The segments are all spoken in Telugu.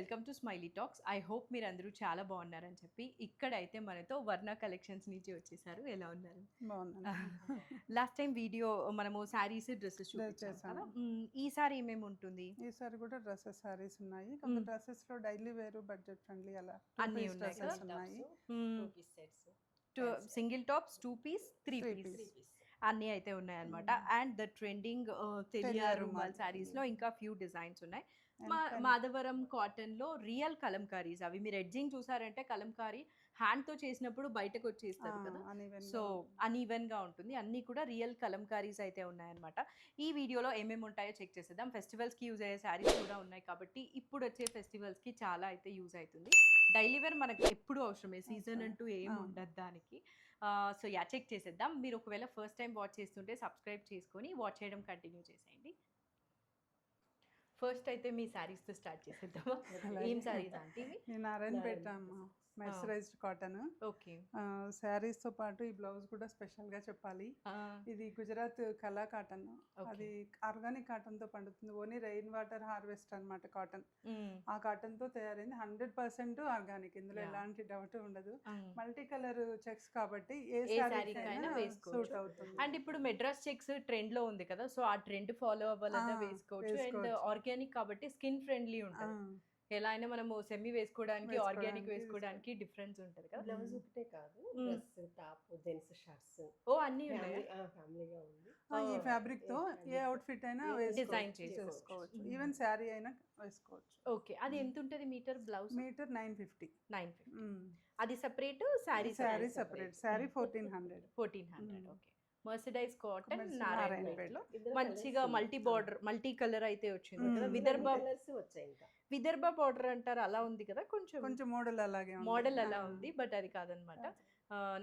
Welcome to smiley talks. I hope మీరందరూ చాలా బాగున్నారని చెప్పి ఇక్కడైతే మనతో వర్ణ కలెక్షన్స్ నుంచి వచ్చేసారు. ఎలా ఉన్నారు? బాగున్నాను. లాస్ట్ టైం వీడియో మనము శారీస్, డ్రెస్సెస్ చూపించాం చేశాను. కదా. ఈసారి ఏమేమి ఉంటుంది? ఈసారి కూడా డ్రెస్సెస్ సారీస్ ఉన్నాయి. కొంత డ్రెస్సెస్లో డైలీ వేరు, బడ్జెట్ ఫ్రెండ్లీ అలా అన్నీ ఉన్నాయి కదా. డ్రెస్సెస్ ఉన్నాయి. Single tops, 2 piece, 3 Three piece piece. అన్నీ అయితే ఉన్నాయన్నమాట. And the trending Telia Rumal శారీస్లో ఇంకా ఫ్యూ డిజైన్స్ ఉన్నాయి. మాధవరం కాటన్లో రియల్ కలంకారీస్, అవి మీరు ఎడ్జింగ్ చూసారంటే కలంకారీ హ్యాండ్తో చేసినప్పుడు బయటకు వచ్చేస్తుంది కదా. సో అన్ఈవెన్గా ఉంటుంది. అన్నీ కూడా రియల్ కలంకారీస్ అయితే ఉన్నాయన్నమాట. ఈ వీడియోలో ఏమేమి ఉంటాయో చెక్ చేసేద్దాం. ఫెస్టివల్స్కి యూజ్ అయ్యే శారీస్ కూడా ఉన్నాయి కాబట్టి ఇప్పుడు వచ్చే ఫెస్టివల్స్కి చాలా అయితే యూజ్ అవుతుంది. డైలీ వేర్ మనకి ఎప్పుడు అవసరమే, సీజన్ అంటూ ఏం ఉండదు దానికి. సో యా, చెక్ చేసేద్దాం. మీరు ఒకవేళ ఫస్ట్ టైం వాచ్ చేస్తుంటే సబ్స్క్రైబ్ చేసుకొని వాచ్ చేయడం కంటిన్యూ చేసేయండి. ఫస్ట్ అయితే మీ శారీస్తో స్టార్ట్ చేసేద్దామా? ఏం శారీస్ అంటే నేను నారాయణపేట మెర్సరైజ్డ్ కాటన్. ఓకే. శారీస్తో పాటు ఈ బ్లౌజ్ కూడా స్పెషల్గా చెప్పాలి. ఇది గుజరాత్ కలా కాటన్. అది ఆర్గానిక్ కాటన్తో పండుతుంది. ఓన్లీ రెయిన్ వాటర్ హార్వెస్ట్ అనమాట కాటన్. ఆ కాటన్తో తయారైంది. 100% ఆర్గానిక్. ఇందులో ఎలాంటి డౌట్ ఉండదు. మల్టీ కలర్ చెక్స్ కాబట్టి ఏ శారీ సూట్ అవుతుంది. అండ్ ఇప్పుడు మెడ్రాస్ చెక్స్ ట్రెండ్ లో ఉంది కదా, సో ఆ ట్రెండ్ ఫాలో అవ్వాలన్నా వేసుకోవచ్చు. అండ్ ఆర్గానిక్ కాబట్టి స్కిన్ ఫ్రెండ్లీ ఉంటుంది. ఎలా అయినా మనము సెమీ వేసుకోవడానికి, ఆర్గానిక్ వేసుకోవడానికి డిఫరెన్స్ ఉంటుంది కదా. బ్లౌజ్ ఒకటే కాదు, డ్రెస్, టాప్, జెంట్స్ షర్ట్స్, ఓ అన్నీ ఉన్నాయి. ఫ్యామిలీగా ఉంది. ఈ ఫ్యాబ్రిక్ తో ఏ అవుట్ఫిట్ అయినా డిజైన్ చేసుకోవచ్చు. ఈవెన్ శారీ అయినా వేసుకోవచ్చు. ఓకే. అది ఎంత ఉంటుంది మీటర్? Blouse metre 950. 950. అది separate, sari separate. Sari 1400. 1400. Okay. Mercerised cotton నారాయణపేటలో మంచిగా మల్టీ బార్డర్, మల్టీ కలర్ అయితే వచ్చింది కదా. విదర్భ వచ్చాయి. ఇంకా విదర్భ బార్డర్ అంటారు, అలా ఉంది కదా. కొంచెం మోడల్ అలాగే మోడల్ అలా ఉంది, బట్ అది కాదనమాట.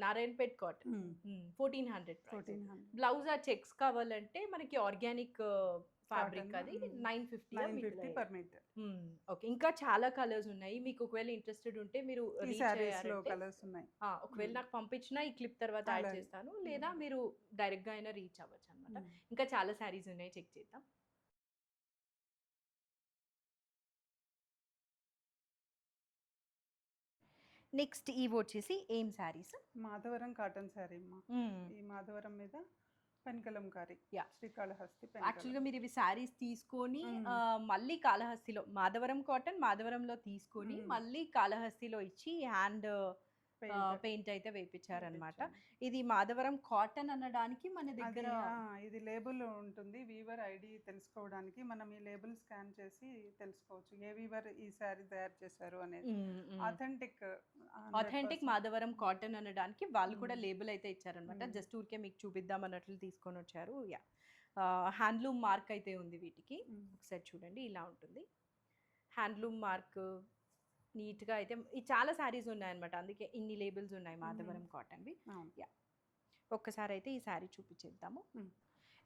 నారాయణపేట్ కాటన్ 1400. బ్లౌజ్ ఆ చెక్స్ కావాలంటే మనకి ఆర్గానిక్ ఫ్యాబ్రిక్, అది 950 పర్ మీటర్. ఓకే. ఇంకా చాలా కలర్స్ ఉన్నాయి. మీకు ఒకవేళ ఇంట్రెస్టెడ్ ఉంటే మీరు కలర్స్ ఉన్నాయి. ఒకవేళ నాకు పంపించినా ఈ క్లిప్ తర్వాత యాడ్ చేస్తాను, లేదా మీరు డైరెక్ట్ గా అయినా రీచ్ అవ్వచ్చు అనమాట. ఇంకా చాలా శారీస్ ఉన్నాయి, చెక్ చేద్దాం. నెక్స్ట్ ఇవి వచ్చేసి ఏం శారీస్? మాధవరం కాటన్ శారీ అమ్మా. ఈ మాధవరం మీద పెన్కలంకారీ, శ్రీకాళహస్తి. యాక్చువల్గా మీరు ఇవి శారీస్ తీసుకొని మళ్ళీ కాళహస్తిలో, మాధవరం కాటన్ మాధవరంలో తీసుకొని మళ్ళీ కాళహస్తిలో ఇచ్చి హ్యాండ్ పెయింట్ అయితే వేయించారనమాట. ఇది మాధవరం కాటన్ అనడానికి మన దగ్గర ఇది లేబుల్ ఉంటుంది. వీవర్ ఐడి తెలుసుకోవడానికి మనం ఈ లేబుల్ స్కాన్ చేసి తెలుసుకోవచ్చు ఏ వీవర్ ఈ శారీ తయారు చేశారు అనేది. ఆథెంటిక్ మాధవరం కాటన్ అనడానికి వాళ్ళు కూడా లేబుల్ అయితే ఇచ్చారనమాట. జస్ట్ ఊరికే మీకు చూపిద్దాం అన్నట్లు తీసుకొని వచ్చారు. యా, హ్యాండ్లూమ్ మార్క్ అయితే ఉంది వీటికి. ఒకసారి చూడండి, ఇలా ఉంటుంది హ్యాండ్లూమ్ మార్క్. నీట్గా అయితే ఈ చాలా శారీస్ ఉన్నాయన్నమాట, అందుకే ఇన్ని లేబుల్స్ ఉన్నాయి మాధవరం కాటన్వి. యా, ఒక్కసారి అయితే ఈ శారీ చూపించేద్దాము.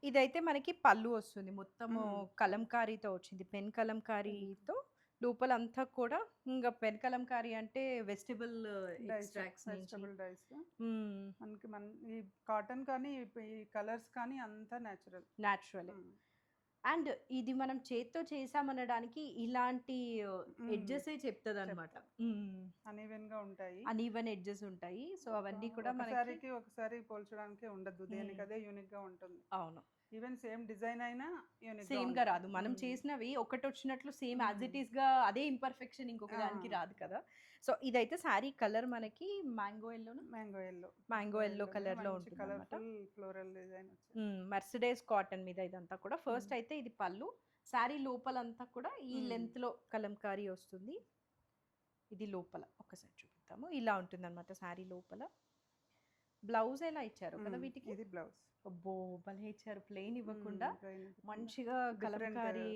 ఇదైతే మనకి పళ్ళు వస్తుంది, మొత్తము కలంకారీతో వచ్చింది. పెన్ కలంకారీతో లోపల అంతా కూడా. ఇంకా పెన్ కలంకారీ అంటే వెజిటబుల్ ఎక్స్ట్రాక్ట్స్ మనకి ఈ కాటన్ కానీ ఈ కలర్స్ కానీ అంతా న్యాచురల్. అండ్ ఇది మనం చేత్తో చేసామనడానికి ఇలాంటి ఎడ్జెస్ చెప్తుంది అనమాట. అన్ఈవెన్ గా ఉంటాయి, అన్ఈవెన్ ఎడ్జెస్ ఉంటాయి. సో అవన్నీ కూడా మనకి ఒకసారి పోల్చడానికి ఉండదు, దేనికి అదే యూనిక్ గా ఉంటుంది. అవును, ఈవెన్ సేమ్ డిజైన్ అయినా సేమ్ గా రాదు. మనం చేసినవి ఒకటి వచ్చినట్లు సేమ్ యాజ్ ఇట్ ఈస్ గా అదే ఇంపర్ఫెక్షన్ ఇంకొక దానికి రాదు కదా. సో ఇదైతే శారీ కలర్ మనకి మ్యాంగో ఎల్లో కలర్ లో ఉంటుంది అన్నమాట. ఫ్లోరల్ డిజైన్ మెర్సిడైజ్ కాటన్ మీద ఇదంతా కూడా. ఫస్ట్ అయితే ఇది పళ్ళు. శారీ లోపలంతా కూడా ఈ లెంత్ లో కలంకారీ వస్తుంది. ఇది లోపల ఒకసారి చూపిస్తాము, ఇలా ఉంటుంది అనమాట శారీ లోపల. బ్లౌజ్ ఎలా ఇచ్చారు కదా వీటికి. ఇది బ్లౌజ్ అబ్బో భలే ఇచ్చారు, ప్లెయిన్ ఇవ్వకుండా మంచిగా కలంకారీ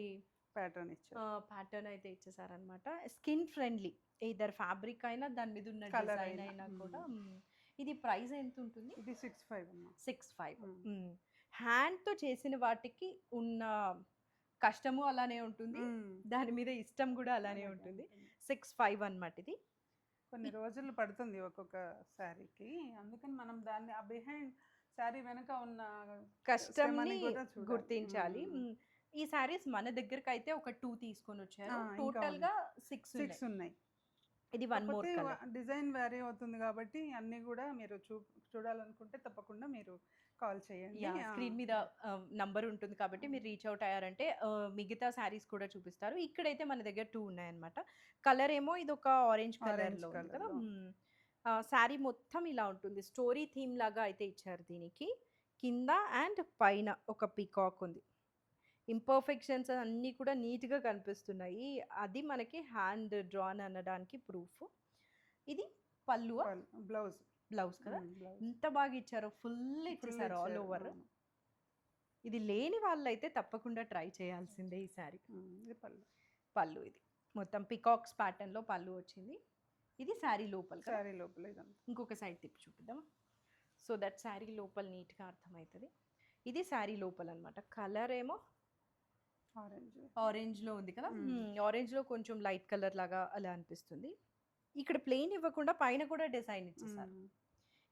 ప్యాటర్న్ అయితే ఇచ్చేసారనమాట. స్కిన్ ఫ్రెండ్లీ, ఇద్దరు ఫ్యాబ్రిక్ అయినా దాని మీద ఉన్న డిజైన్ అయినా కూడా. ఇది ప్రైస్ ఎంత ఉంటుంది? ఇది 65. 65. హ్యాండ్తో చేసిన వాటికి ఉన్న కష్టము అలానే ఉంటుంది, దాని మీద ఇష్టం కూడా అలానే ఉంటుంది. 65 అనమాట. ఇది కొన్ని రోజులు పడుతుంది ఒక్కొక్క శారీకి, అందుకని మనం దాన్ని బిహైండ్ శారీ వెనక ఉన్న కష్టంని గుర్తించాలి. ఈ సారీస్ మన దగ్గరకు అయితే ఒక 2 తీసుకొని వచ్చారు. ఇంకా టోటల్ గా 6 6 ఉన్నాయి. ఇది one more colour. Design vary అవుతుంది కాబట్టి అన్నీ కూడా మీరు చూడాలనుకుంటే తప్పకుండా మీరు కాల్ చేయండి. స్క్రీన్ మీద నంబర్ ఉంటుంది కాబట్టి మీరు రీచ్ అవుట్ అయ్యారంటే మిగతా శారీస్ కూడా చూపిస్తారు. ఇక్కడైతే మన దగ్గర 2 ఉన్నాయన్నమాట. కలర్ ఏమో ఇది ఒక ఆరెంజ్ కలర్ లో ఉంది కదా. శారీ మొత్తం ఇలా ఉంటుంది. స్టోరీ థీమ్ లాగా అయితే ఇచ్చారు దీనికి. కింద అండ్ పైన ఒక పీకాక్ ఉంది. ఇంపర్ఫెక్షన్స్ అన్నీ కూడా నీట్గా కనిపిస్తున్నాయి. అది మనకి హ్యాండ్ డ్రాన్ అనడానికి ప్రూఫ్. ఇది పళ్ళు, బ్లౌజ్ కదా. ఎంత బాగా ఇచ్చారో, ఫుల్ ఇచ్చేసారు ఆల్ ఓవర్. ఇది లేని వాళ్ళైతే తప్పకుండా ట్రై చేయాల్సిందే ఈ శారీ. పళ్ళు ఇది మొత్తం పికాక్స్ ప్యాటర్న్ లో పళ్ళు వచ్చింది. ఇది శారీ లోపల. ఇంకొక సైడ్ తిప్పి చూపిద్దాం. సో దట్ శారీ లోపల నీట్గా అర్థమవుతుంది. ఇది శారీ లోపల అనమాట. కలర్ ఏమో ఆరెంజ్ లో ఉంది కదా. ఆరెంజ్ లో కొంచెం లైట్ కలర్ లాగా అలా అనిపిస్తుంది. ఇక్కడ ప్లెయిన్ ఇవ్వకుండా పైన కూడా డిజైన్ ఇచ్చేసారు.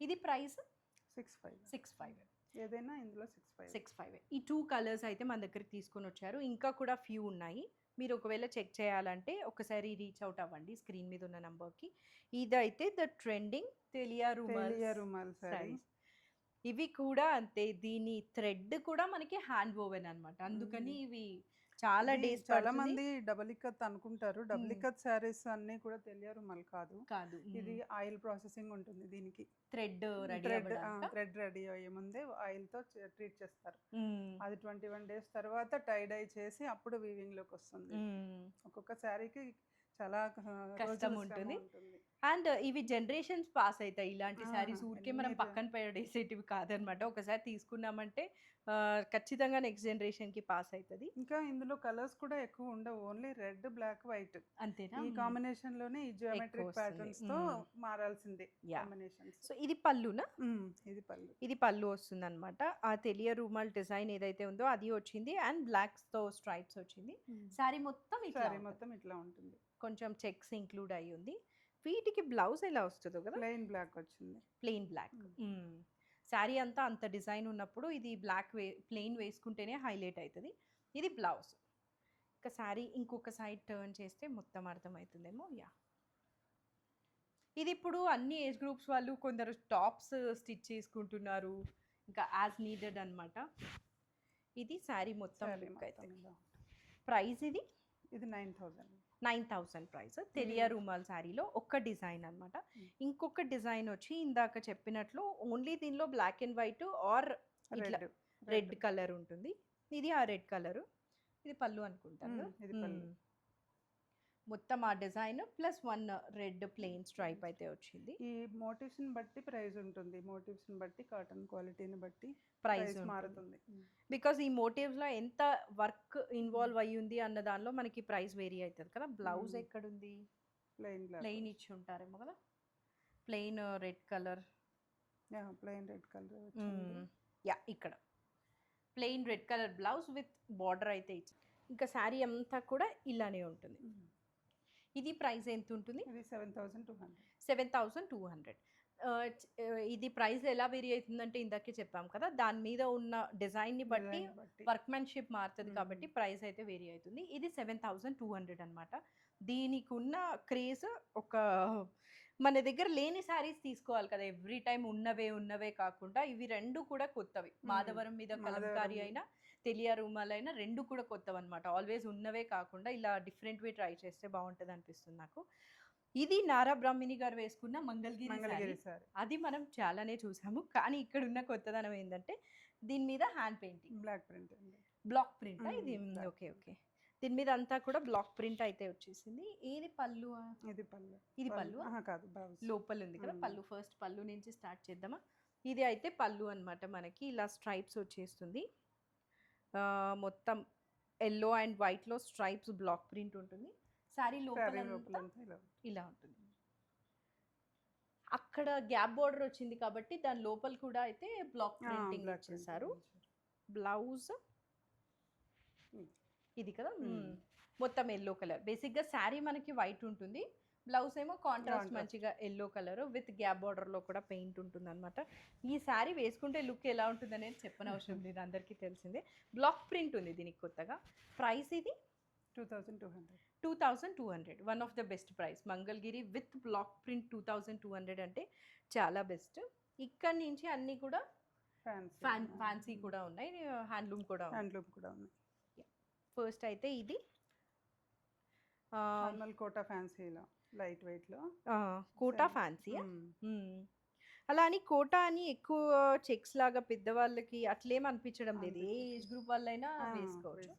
ఇది ప్రైస్ 6,500. ఏదైనా ఇందులో 6,500. ఈ 2 కలర్స్ అయితే మన దగ్గరికి తీసుకొని వచ్చారు. ఇంకా కూడా ఫ్యూ ఉన్నాయి. మీరు ఒకవేళ చెక్ చేయాలంటే ఒకసారి రీచ్ అవుట్ అవ్వండి స్క్రీన్ మీద ఉన్న నంబర్కి. ఇదైతే ద ట్రెండింగ్ తెలియా రుమాల్ సారీస్. ఇవి కూడా అంతే. దీని థ్రెడ్ కూడా మనకి హ్యాండ్ వోవెన్ అనమాట. అందుకని ఇవి చాలా డేస్. చాలా మంది డబుల్ ఇక్కత్ అనుకుంటారు. డబుల్ ఇక్కత్ సారీస్ అన్ని కూడా తెలియ రుమాల్ కాదు. ఇది ఆయిల్ ప్రాసెసింగ్ ఉంటుంది. దీనికి థ్రెడ్ రెడీ అయ్యే ముందే ఆయిల్ తో ట్రీట్ చేస్తారు. అది 21 days తర్వాత టై డై చేసి అప్పుడు వీవింగ్ లోకి వస్తుంది. ఒక్కొక్క శారీకి చాలా కష్టం ఉంటుంది. అండ్ ఇవి జనరేషన్స్ పాస్ అవుతాయి. ఇలాంటి శారీస్ ఊరికే మనం పక్కన పడేసేటివి కాదనమాట. ఒకసారి తీసుకున్నామంటే ఖచ్చితంగా నెక్స్ట్ జనరేషన్ కి పాస్ అవుతుంది. ఇంకా ఇందులో కలర్స్ కూడా ఎక్కువ ఉండవు. ఓన్లీ రెడ్, బ్లాక్, వైట్ అంతేనా. ఈ కాంబినేషన్ లోనే ఈ జియోమెట్రిక్ ప్యాటర్న్స్ తో మారాల్సిందే కాంబినేషన్స్. సో ఇది పళ్ళునా? ఇది పళ్ళు వస్తుంది అనమాట. ఆ తెలియ రుమాల్ డిజైన్ ఏదైతే ఉందో అది వచ్చింది. అండ్ బ్లాక్స్ తో స్ట్రైప్స్ వచ్చింది. శారీ మొత్తం ఇట్లా ఉంటుంది. కొంచెం చెక్స్ ఇంక్లూడ్ అయ్యి ఉంది. వీటికి బ్లౌజ్ ఎలా వస్తుందో కదా. Plain black. శారీ అంతా అంత డిజైన్ ఉన్నప్పుడు ఇది బ్లాక్ ప్లెయిన్ వేసుకుంటేనే హైలైట్ అవుతుంది. ఇది బ్లౌజ్. ఇంకా శారీ ఇంకొక సైడ్ టర్న్ చేస్తే మొత్తం అర్థమవుతుందేమో. ఇది ఇప్పుడు అన్ని ఏజ్ గ్రూప్స్ వాళ్ళు కొందరు టాప్స్ స్టిచ్ చేసుకుంటున్నారు. ఇంకా యాజ్ నీడెడ్ అనమాట. ఇది శారీ మొత్తం లుక్ అయితే. ప్రైస్ ఇది 9,000 ప్రైస్. తెలియ రుమాల్ శారీలో ఒక్క డిజైన్ అనమాట. ఇంకొక డిజైన్ వచ్చి ఇందాక చెప్పినట్లు ఓన్లీ దీనిలో బ్లాక్ అండ్ వైట్ ఆర్ ఇట్లా రెడ్ కలర్ ఉంటుంది. ఇది ఆ రెడ్ కలర్. ఇది పళ్ళు అనుకుంటాను. మొత్తం ఆ design plus 1 red plain stripe అయితే వచ్చింది. ఈ మోటివ్స్ ని బట్టి ప్రైస్ ఉంటుంది. మోటివ్స్ ని బట్టి, కాటన్ క్వాలిటీని బట్టి ప్రైస్ మారుతుంది. బికాస్ ఈ మోటివ్స్ లో ఎంత వర్క్ ఇన్వాల్వ్ అయ్యి ఉంది అన్న దానిలో మనకి ప్రైస్ వేరీ అవుతుంది కదా. బ్లౌజ్ ఎక్కడుంది? ప్లెయిన్ ఇచ్చి ఉంటారేమో కదా. Plain red colour. ఇక్కడ plain red colour blouse with border అయితే ఇచ్చి. ఇంకా శారీ అంతా కూడా ఇలానే ఉంటుంది. ఇది ప్రైస్ ఎంత ఉంటుంది? 7,200. ఇది ప్రైస్ ఎలా వేరీ అవుతుందంటే ఇందాకే చెప్పాం కదా, దాని మీద ఉన్న డిజైన్ని బట్టి వర్క్మెన్షిప్ మారుతుంది కాబట్టి ప్రైస్ అయితే వేరీ అవుతుంది. ఇది 7,200 అనమాట. దీనికి ఉన్న క్రేజ్ ఒక మన దగ్గర లేని శారీస్ తీసుకోవాలి కదా. ఎవ్రీ టైం ఉన్నవే కాకుండా ఇవి రెండు కూడా కొత్తవి. మాధవరం మీద కలంకారీ అయినా తెలియ రుమాల్ అయినా రెండు కూడా కొత్తవి అనమాట. ఆల్వేస్ ఉన్నవే కాకుండా ఇలా డిఫరెంట్వి ట్రై చేస్తే బాగుంటుంది అనిపిస్తుంది నాకు. ఇది నారా బ్రాహ్మిణి గారు వేసుకున్న మంగళగిరి సారీ. అది మనం చాలానే చూసాము. కానీ ఇక్కడ ఉన్న కొత్తదనం ఏంటంటే దీని మీద హ్యాండ్ పెయింటింగ్, బ్లాక్ ప్రింట్. ఇది ఓకే. దీని మీద అంతా కూడా బ్లాక్ ప్రింట్ అయితే వచ్చేసింది. ఏది పళ్ళు? ఇది పళ్ళు కాదు, లోపల ఉంది కదా పళ్ళు. ఫస్ట్ పళ్ళు నుంచి స్టార్ట్ చేద్దామా. ఇది అయితే పళ్ళు అనమాట. మనకి ఇలా స్ట్రైప్స్ వచ్చేస్తుంది. మొత్తం ఎల్లో అండ్ వైట్లో స్ట్రైప్స్ బ్లాక్ ప్రింట్ ఉంటుంది. శారీ లోపల ఇలా ఉంటుంది. అక్కడ గ్యాప్ బోర్డర్ వచ్చింది కాబట్టి దాని లోపల కూడా అయితే బ్లాక్ ప్రింటింగ్ ఇచ్చేసారు. బ్లౌజ్ ఇది కదా మొత్తం ఎల్లో కలర్. బేసిక్గా శారీ మనకి వైట్ ఉంటుంది, బ్లౌజ్ ఏమో కాంట్రాస్ట్ Contrast. మంచిగా ఎల్లో కలర్ విత్ గ్యాప్ బార్డర్లో కూడా పెయింట్ ఉంటుంది అనమాట. ఈ శారీ వేసుకుంటే లుక్ ఎలా ఉంటుంది అనేది చెప్పనవసరం లేదు, అందరికీ తెలిసిందే. బ్లాక్ ప్రింట్ ఉంది దీనికి కొత్తగా. ప్రైస్ ఇది 2200. 2200, one of the best price. Mangalagiri with block print 2200 అంటే చాలా బెస్ట్. ఇక్కడ నుంచి అన్నీ కూడా ఫ్యాన్సీ కూడా ఉన్నాయి, హ్యాండ్లూమ్ కూడా ఉంది. హ్యాండ్లూమ్ కూడా ఉన్నాయి. ఫస్ట్ అయితే ఇది నార్మల్ కోటా ఫ్యాన్సీలో లైట్ వెయిట్లో కోటా ఫ్యాన్సీ. అలా అని కోటా అని ఎక్కువ చెక్స్ లాగా పెద్దవాళ్ళకి అట్లేం అనిపించడం లేదు, ఏ ఏజ్ గ్రూప్ వాళ్ళైనా వేసుకోవచ్చు.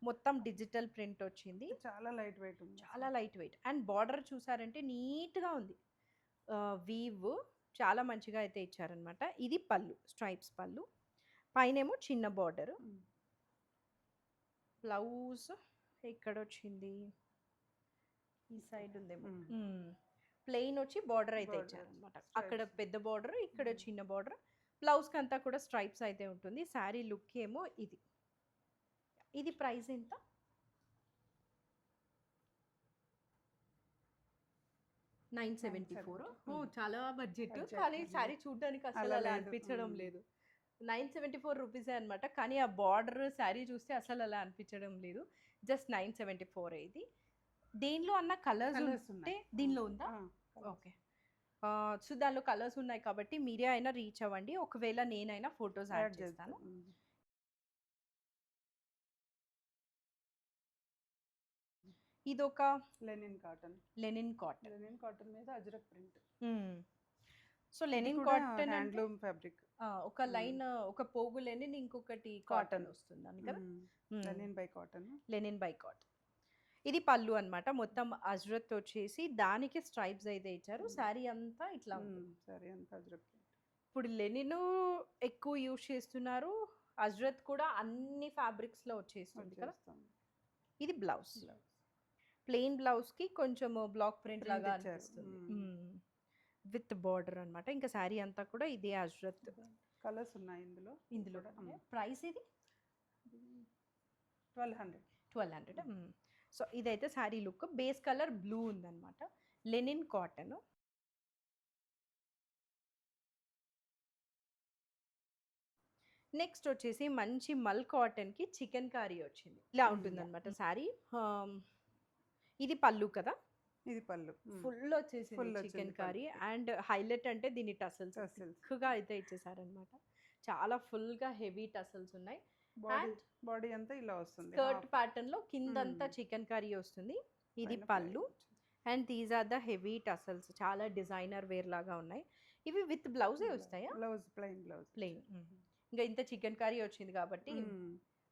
మొత్తం డిజిటల్ ప్రింట్ వచ్చింది, చాలా లైట్ వెయిట్ ఉంది, చాలా లైట్ వెయిట్. అండ్ బార్డర్ చూసారంటే నీట్గా ఉంది, వీవ్ చాలా మంచిగా అయితే ఇచ్చారనమాట. ఇది పళ్ళు, స్ట్రైప్స్ పళ్ళు, పైనేమో చిన్న బార్డర్. బ్లౌజ్ ఎక్కడ వచ్చింది, ఈ సైడ్ ఉందేమో. ప్లెయిన్ వచ్చి బార్డర్ అయితే ఇచ్చారనమాట, అక్కడ పెద్ద బార్డర్, ఇక్కడ చిన్న బార్డర్. బ్లౌజ్కి అంతా కూడా స్ట్రైప్స్ అయితే ఉంటుంది. శారీ లుక్ ఏమో ఇది. ఇది ప్రైస్ ఎంత? 974. చాలా బడ్జెట్, కానీ శారీ చూడడానికి అసలు అలా అనిపించడం లేదు. 974 రూపీసే అనమాట, కానీ ఆ బార్డర్ శారీ చూస్తే అసలు అలా అనిపించడం లేదు. జస్ట్ 974 ఇది. దీనిలో అన్న కలర్స్ ఉంటే దీనిలో ఉందా? ఓకే. సో దానిలో కలర్స్ ఉన్నాయి కాబట్టి మీరే అయినా రీచ్ అవ్వండి, ఒకవేళ నేనైనా ఫొటోస్ యాడ్ చేస్తాను. ఇదొక లెనిన్ కాటన్ మీద Ajrak print. So linen cotton handloom fabric. ఒక లైన్, ఒక పోగు లెనిన్, ఇంకొకటి కాటన్ వస్తుంది అని కదా. Linen by cotton. ఇది పళ్ళు అన్నమాట, మొత్తం అజ్రత్ వచ్చేసి దానికి స్ట్రైప్స్ అయితే ఇచ్చారు. శారీ అంతా ఇట్లా ఉంటుంది. ఇప్పుడు లెనిన్ ఎక్కువ యూజ్ చేస్తున్నారు, అజ్రత్ కూడా అన్ని ఫ్యాబ్రిక్స్ లో వచ్చేస్తుంది కదా. ఇది బ్లౌజ్, ప్లెయిన్ బ్లౌజ్ కి కొంచెం బ్లాక్ ప్రింట్ లాగా అనిపిస్తుంది విత్ బార్డర్ అన్నమాట. ఇంకా శారీ అంతా కూడా ఇదే అజ్రత్. కలర్స్ ఉన్నాయి ఇందులో. ప్రైస్ ఇది 1200. సో ఇదైతే sari look. Base colour blue ఉందన్నమాట, లెనిన్ కాటన్. నెక్స్ట్ వచ్చేసి మంచి మల్ కాటన్ కి చికెన్ కర్రీ వచ్చింది, ఇలా ఉంటుందన్నమాట శారీ. ఇది పళ్ళు కదా, ఇది పళ్ళు ఫుల్ వచ్చేసి చికెన్ కర్రీ. అండ్ హైలైట్ అంటే దీని టసల్స్ ఎక్కువగా అయితే ఇచ్చేసారనమాట, చాలా ఫుల్ గా హెవీ టసల్స్ ఉన్నాయి. బాడీ అంతా ఇలా వస్తుంది, స్కర్ట్ ప్యాటర్న్ లో కిందంతా చికెన్ కర్రీ వస్తుంది. ఇది పళ్ళు and these are the heavy tassels, చాలా డిజైనర్ వేర్ లాగా ఉన్నాయి. ఇవి విత్ బ్లౌజే వస్తాయా? ప్లెయిన్. ఇంకా ఇంత చికెన్ కర్రీ వచ్చింది కాబట్టి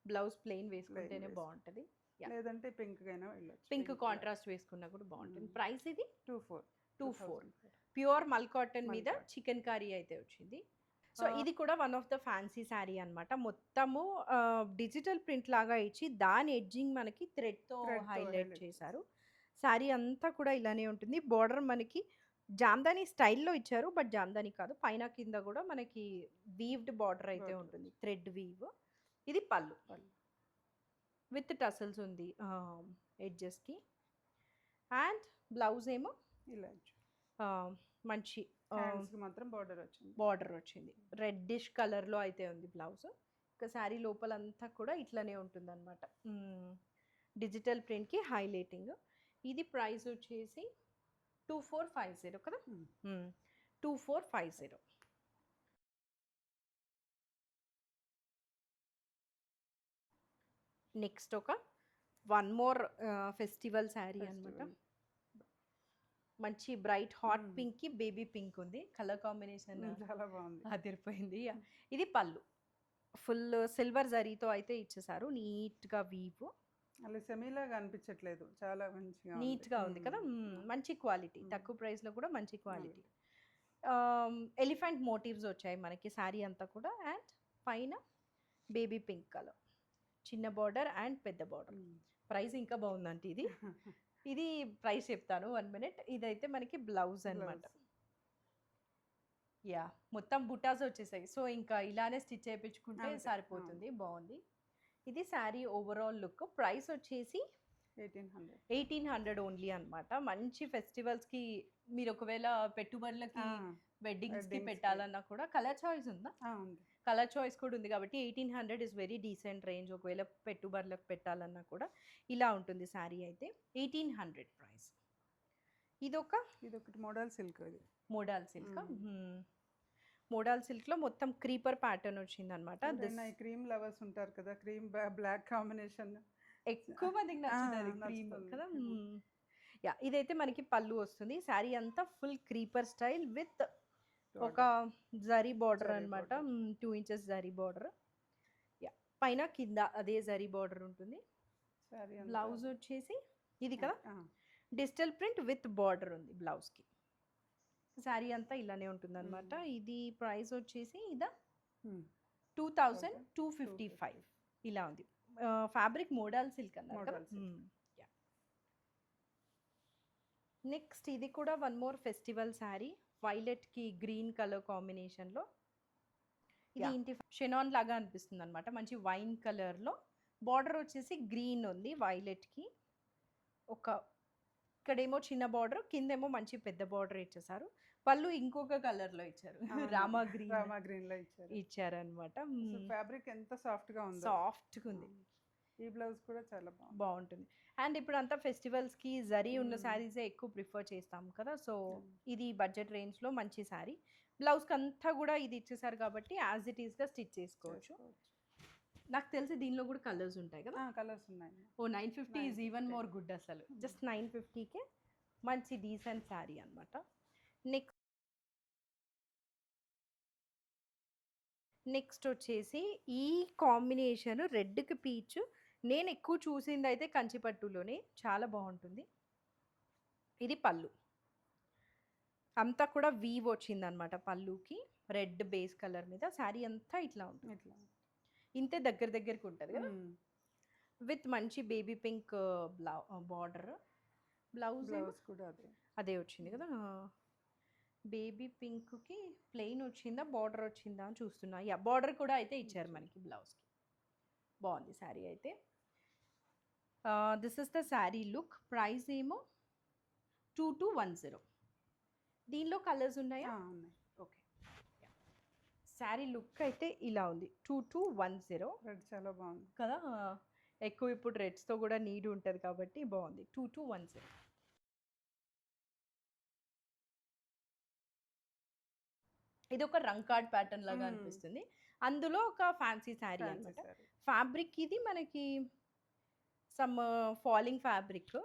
బ్లౌజ్ ప్లెయిన్ వేసుకుంటేనే బాగుంటది, లేదంటే పింక్ అయినా వెళ్ళొచ్చు, పింక్ కాంట్రాస్ట్ వేసుకున్నా కూడా బాగుంటుంది. ప్రైస్ ఇది 24. ప్యూర్ మల్ కాటన్ మీద చికెన్ కర్రీ అయితే వచ్చింది. సో ఇది కూడా one of the fancy sari అన్నమాట. మొత్తము డిజిటల్ ప్రింట్ లాగా ఇచ్చి దాని ఎడ్జింగ్ మనకి థ్రెడ్తో హైలైట్ చేశారు. శారీ అంతా కూడా ఇలానే ఉంటుంది. బార్డర్ మనకి జామ్దాని స్టైల్లో ఇచ్చారు, బట్ జామ్దాని కాదు, పైన కింద కూడా మనకి వీవ్డ్ బార్డర్ అయితే ఉంటుంది, థ్రెడ్ వీవ్. ఇది పళ్ళు విత్ టసల్స్ ఉంది ఎడ్జెస్కి. అండ్ బ్లౌజ్ ఏమో ఇలా మంచి మాత్రం బార్డర్ వచ్చింది, రెడ్డిష్ కలర్లో అయితే ఉంది బ్లౌజ్. ఇంకా శారీ లోపలంతా కూడా ఇట్లానే ఉంటుంది అనమాట, డిజిటల్ ప్రింట్కి హైలైటింగ్. ఇది ప్రైస్ వచ్చేసి 2450 కదా, 2450. నెక్స్ట్ ఒక వన్ మోర్ ఫెస్టివల్ శారీ అన్నమాట. మంచి బ్రైట్ హాట్ పింక్ కి బేబీ పింక్ ఉంది, కలర్ కాంబినేషన్ చాలా బాగుంది, అదిరిపోయింది. ఇది పళ్ళు ఫుల్ సిల్వర్ జరీతో అయితే ఇచ్చేసారు, నీట్ గా వీవ్. అలా సెమీలాగా అనిపించట్లేదు, చాలా మంచిగా నీట్ గా ఉంది కదా, మంచి క్వాలిటీ, తక్కువ ప్రైస్ లో కూడా మంచి క్వాలిటీ. ఎలిఫెంట్ మోటివ్స్ వచ్చాయి మనకి శారీ అంతా కూడా. అండ్ పైన బేబీ పింక్ కలర్, చిన్న బార్డర్ అండ్ పెద్ద బార్డర్. ప్రైస్ ఇంకా బాగుందంటే ఇది ఇది ప్రైస్ చెప్తాను 1 minute. ఇదైతే మనకి బ్లౌజ్ అన్నమాట. యా మొత్తం బుటాస్ వచ్చేసాయి, సో ఇంకా ఇలానే స్టిచ్ చేయించుకుంటే సరిపోతుంది, బాగుంది. ఇది శారీ ఓవరాల్ లుక్. ప్రైస్ వచ్చేసి 1800 ఓన్లీ అన్నమాట. మంచి ఫెస్టివల్స్కి మీరు ఒకవేళ పెట్టుబడులకి వెడ్డింగ్స్కి పెట్టాలన్నా కూడా కలర్ చాయిస్ ఉందా? ఉంది. కలర్ చాయిస్ కూడా ఉంది కాబట్టి 1800 ఇస్ వెరీ డీసెంట్ రేంజ్. ఒకవేళ పెట్టుబడులకు పెట్టాలన్నా కూడా ఇలా ఉంటుంది శారీ అయితే. 1800 ప్రైస్. ఇదొకటి మోడల్ సిల్క్. ఇది మోడల్ సిల్క్. మోడల్ సిల్క్లో మొత్తం క్రీపర్ ప్యాటర్న్ వచ్చింది అనమాట. క్రీమ్ లవర్స్ ఉంటారు కదా, క్రీమ్ బ్లాక్ కాంబినేషన్ ఎక్కువ మందికి నచ్చుతుంది క్రీమ్ కదా. యా, ఇదైతే మనకి పళ్ళు వస్తుంది. శారీ అంతా ఫుల్ క్రీపర్ స్టైల్ విత్ ఒక జరీ బార్డర్ అనమాట. 2 ఇంచెస్ జరీ బార్డర్. యా, పైన కింద అదే జరీ బార్డర్ ఉంటుంది. బ్లౌజ్ వచ్చేసి ఇది కదా, డిజిటల్ ప్రింట్ విత్ బార్డర్ ఉంది బ్లౌజ్కి. శారీ అంతా ఇలానే ఉంటుంది అనమాట. ఇది ప్రైస్ వచ్చేసి ఇదా 2255 ఇలా ఉంది. ఫ్యాబ్రిక్ మోడల్ సిల్క్ అన్నారు కదా. నెక్స్ట్ ఇది కూడా వన్ మోర్ ఫెస్టివల్ శారీ. వైలెట్కి గ్రీన్ కలర్ కాంబినేషన్లో. ఇది ఇంటి షెనాన్ లాగా అనిపిస్తుంది అనమాట. మంచి వైన్ కలర్లో బార్డర్ వచ్చేసి గ్రీన్ ఉంది వైలెట్కి. ఇక్కడేమో చిన్న బార్డర్, కిందేమో మంచి పెద్ద బార్డర్ ఇచ్చేసారు. పళ్ళు ఇంకొక కలర్లో ఇచ్చారు, రామా గ్రీన్ లో ఇచ్చారు అనమాట. ఫ్యాబ్రిక్ ఎంత సాఫ్ట్గా ఉంది. సాఫ్ట్గా ఉంది. ఈ బ్లౌజ్ కూడా చాలా బాగుంటుంది. అండ్ ఇప్పుడు అంతా ఫెస్టివల్స్కి జరీ ఉన్న శారీసే ఎక్కువ ప్రిఫర్ చేస్తాం కదా. సో ఇది బడ్జెట్ రేంజ్లో మంచి శారీ. బ్లౌజ్కి అంతా కూడా ఇది ఇచ్చేసారు కాబట్టి యాజ్ ఇట్ ఈస్గా స్టిచ్ చేసుకోవచ్చు. నాకు తెలిసి దీనిలో కూడా కలర్స్ ఉంటాయి కదా. కలర్స్ ఉన్నాయి. 950 ఈజ్ ఈవెన్ మోర్ గుడ్. అసలు జస్ట్ 950కే మంచి డీసెంట్ శారీ అనమాట. నెక్స్ట్ వచ్చేసి ఈ కాంబినేషన్ రెడ్కి పీచ్. నేను ఎక్కువ చూసింది అయితే కంచిపట్టులోనే, చాలా బాగుంటుంది. ఇది పళ్ళు అంతా కూడా వీవ్ వచ్చింది అనమాట. పళ్ళుకి రెడ్ బేస్ కలర్ మీద శారీ అంతా ఇట్లా ఉంటుంది. ఇంతే దగ్గరికి ఉంటుంది కదా, విత్ మంచి బేబీ పింక్ బార్డర్. బ్లౌజ్ కూడా అదే వచ్చింది కదా. బేబీ పింక్కి ప్లెయిన్ వచ్చిందా బార్డర్ వచ్చిందా అని చూస్తున్నా. యా, బార్డర్ కూడా అయితే ఇచ్చారు మనకి బ్లౌజ్కి. బాగుంది శారీ అయితే. This is the sari look. Price ఏమో 2210. దీనిలో కలర్స్ ఉన్నాయా? ఓకే. శారీ లుక్ అయితే ఇలా ఉంది. 2210. రెడ్ చాలా బాగుంది కదా. ఎక్కువ ఇప్పుడు రెడ్స్తో కూడా నీడ్ ఉంటుంది కాబట్టి బాగుంది. 2210. ఇది ఒక రంకాడ్ ప్యాటర్న్ లాగా అనిపిస్తుంది. అందులో ఒక ఫ్యాన్సీ శారీ అనమాట. ఫ్యాబ్రిక్ ఇది మనకి some falling fabric.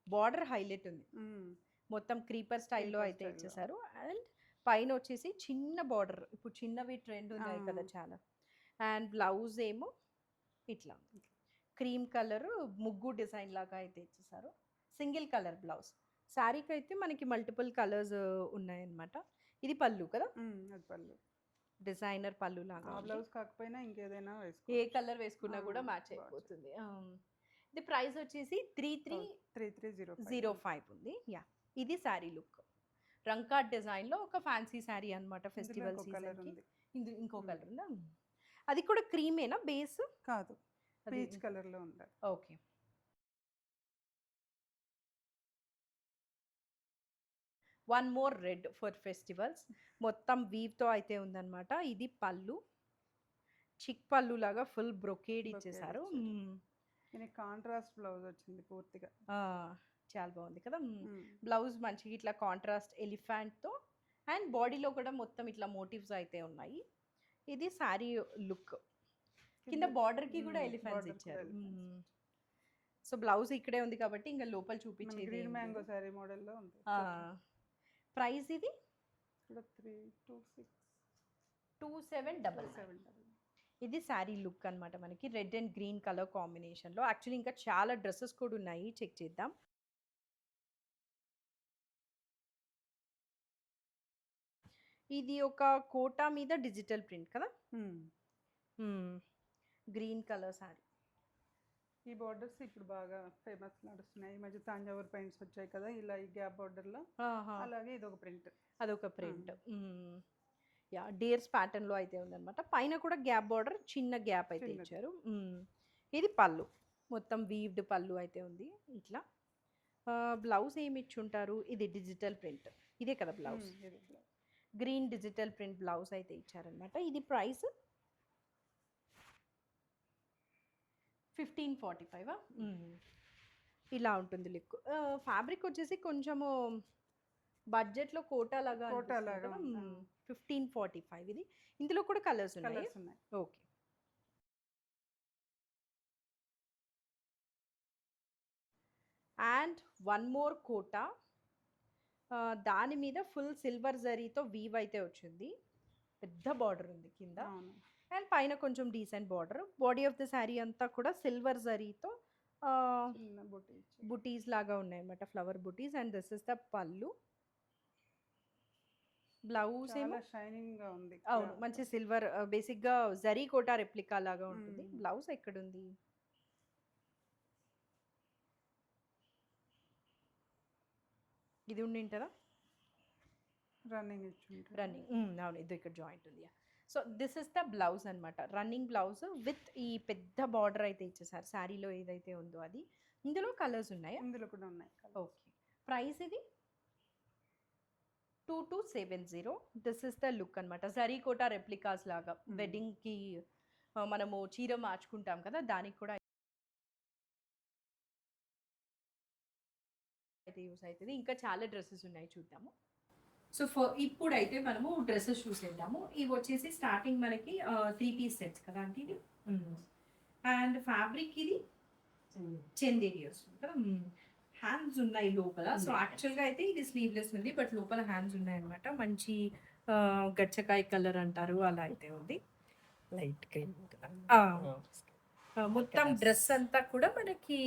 Border highlight ఉంది, మొత్తం క్రీపర్ స్టైల్లో అయితే ఇచ్చేసారు. అండ్ పైన వచ్చేసి చిన్న బార్డర్. ఇప్పుడు చిన్నవి ట్రెండ్ ఉన్నాయి కదా చాలా. అండ్ బ్లౌజ్ ఏమో ఇట్లా క్రీమ్ కలర్ ముగ్గు డిజైన్ లాగా అయితే ఇచ్చేసారు. Single colour blouse. శారీకి అయితే మనకి మల్టిపుల్ కలర్స్ ఉన్నాయన్నమాట. ఇది పళ్ళు కదా. పళ్ళు డిజైనర్ పళ్ళు లాగా. బ్లౌజ్ కాకపోయినా ఇంకేదైనా ఏ కలర్ వేసుకున్నా కూడా మ్యాచ్ అయిపోతుంది. ఇది ప్రైస్ వచ్చేసి 3305 ఉంది. యా, ఇది శారీ లుక్. రంకాట్ డిజైన్లో ఒక ఫ్యాన్సీ శారీ అనమాట. ఫెస్టివల్ సీజన్కి. ఇంకో కలర్ ఉందా? అది కూడా క్రీమేనా బేస్? కాదు, పీచ్ కలర్లో ఉంది. Okay. One more red for festivals. మొత్తం వీవ్తో అయితే ఉందన్నమాట. ఇది పళ్ళు, చిక్ పళ్ళు లాగా ఫుల్ బ్రొకేడ్ ఇచ్చేసారు. కాంట్రాస్ట్ బ్లౌజ్ వచ్చింది పూర్తిగా. చాలా బాగుంది కదా. బ్లౌజ్ మంచిగా ఇట్లా కాంట్రాస్ట్ ఎలిఫెంట్తో. అండ్ బాడీలో కూడా మొత్తం ఇట్లా మోటివ్స్ అయితే ఉన్నాయి. ఇది శారీ లుక్. కింద బార్డర్కి కూడా ఎలిఫెంట్స్ ఇచ్చారు. సో బ్లౌజ్ ఇక్కడే ఉంది కాబట్టి ఇంకా లోపల చూపించేది. గ్రీన్ మ్యాంగో శారీ మోడల్లో ఉంది. ప్రైస్ ఇది 2777. ఇది శారీ లుక్ అనమాట మనకి. రెడ్ అండ్ గ్రీన్ కలర్ కాంబినేషన్లో. యాక్చువల్లీ ఇంకా చాలా డ్రెస్సెస్ కూడా ఉన్నాయి, చెక్ చేద్దాం. ఇది ఒక కోటా మీద డిజిటల్ ప్రింట్ కదా. Green colour sari. ఈ బార్డర్స్ ఇప్పుడు బాగా ఫేమస్ నడుస్తున్నాయి. ఈ మధ్య తాంజావూర్ పెయింట్స్ వచ్చాయి కదా, ఇలా ఈ గ్యాప్ బార్డర్లో. అలాగే ఇది ఒక ప్రింట్. అదొక ప్రింట్. యా, డేర్స్ ప్యాటర్న్లో అయితే ఉందన్నమాట. పైన కూడా గ్యాప్ బార్డర్, చిన్న గ్యాప్ అయితే ఇచ్చారు. ఇది పళ్ళు. మొత్తం వీవ్డ్ పళ్ళు అయితే ఉంది ఇట్లా. బ్లౌజ్ ఏమి ఇచ్చుంటారు, ఇది డిజిటల్ ప్రింట్, ఇదే కదా బ్లౌజ్, ఇది blouse. Green digital print blouse అయితే ఇచ్చారనమాట. ఇది ప్రైస్ 1545. ఇలా ఉంటుంది లుక్. ఫ్యాబ్రిక్ వచ్చేసి కొంచెము బడ్జెట్లో కోటా లాగా కోటా లాగా ఉంది. 1545 ఇది. ఇందులో కూడా కలర్స్ ఉన్నాయి. కలర్స్ ఉన్నాయి. Okay. And one more Kota, దాని మీద ఫుల్ సిల్వర్ జరీతో వీవ్ అయితే వచ్చింది, పెద్ద బార్డర్ ఉంది కింద, అవును. అండ్ పైన కొంచెం decent border. Body of the sari అంతా కూడా సిల్వర్ జరీతో చిన్న బుట్టి ఇచ్చి. బుటీస్ లాగా ఉన్నాయి అన్నమాట, flower buttis. And this is the పళ్ళు. బ్లౌజ్ ఏమో చాలా షైనింగ్ గా ఉంది. అవును మంచి సిల్వర్, బేసిక్గా జరీ కోటా రెప్లికా లాగా ఉంటుంది. బ్లౌజ్ ఎక్కడుంది, ఇది ఉండింటారా, రన్నింగ్ ఇచ్చుంటారు. రన్నింగ్, అవును ఇది ఇక్కడ జాయింట్ ఉంది. So this is the blouse అనమాట, రన్నింగ్ బ్లౌజ్ విత్ ఈ పెద్ద బార్డర్ అయితే ఇచ్చేసారు శారీలో ఏదైతే ఉందో అది. ఇందులో కలర్స్ ఉన్నాయా? ఇందులో కూడా ఉన్నాయి. ఓకే. ప్రైస్ ఇది 2270. దిస్ ఇస్ ద లుక్ అనమాట, జరీ కోటా రెప్లికాస్ లాగా వెడ్డింగ్కి మనము చీర మార్చుకుంటాం కదా, దానికి కూడా అయితే యూస్ అవుతుంది. ఇంకా చాలా డ్రెస్సెస్ ఉన్నాయి, చూద్దాము. సో ఇప్పుడైతే మనము డ్రెస్సెస్ చూసేద్దాము. ఇవి వచ్చేసి స్టార్టింగ్ మనకి 3 పీస్ సెట్స్ కదా అంటే ఇది. అండ్ ఫ్యాబ్రిక్ ఇది చందేరి వస్తుంది కదా, హ్యాండ్స్ ఉన్నాయి లోపల. సో యాక్చువల్గా అయితే ఇది స్లీవ్లెస్ ఉంది, బట్ లోపల హ్యాండ్స్ ఉన్నాయి అనమాట. మంచి గచ్చకాయ కలర్ అంటారు అలా అయితే ఉంది, లైట్ క్రీమ్. మొత్తం డ్రెస్ అంతా కూడా మనకి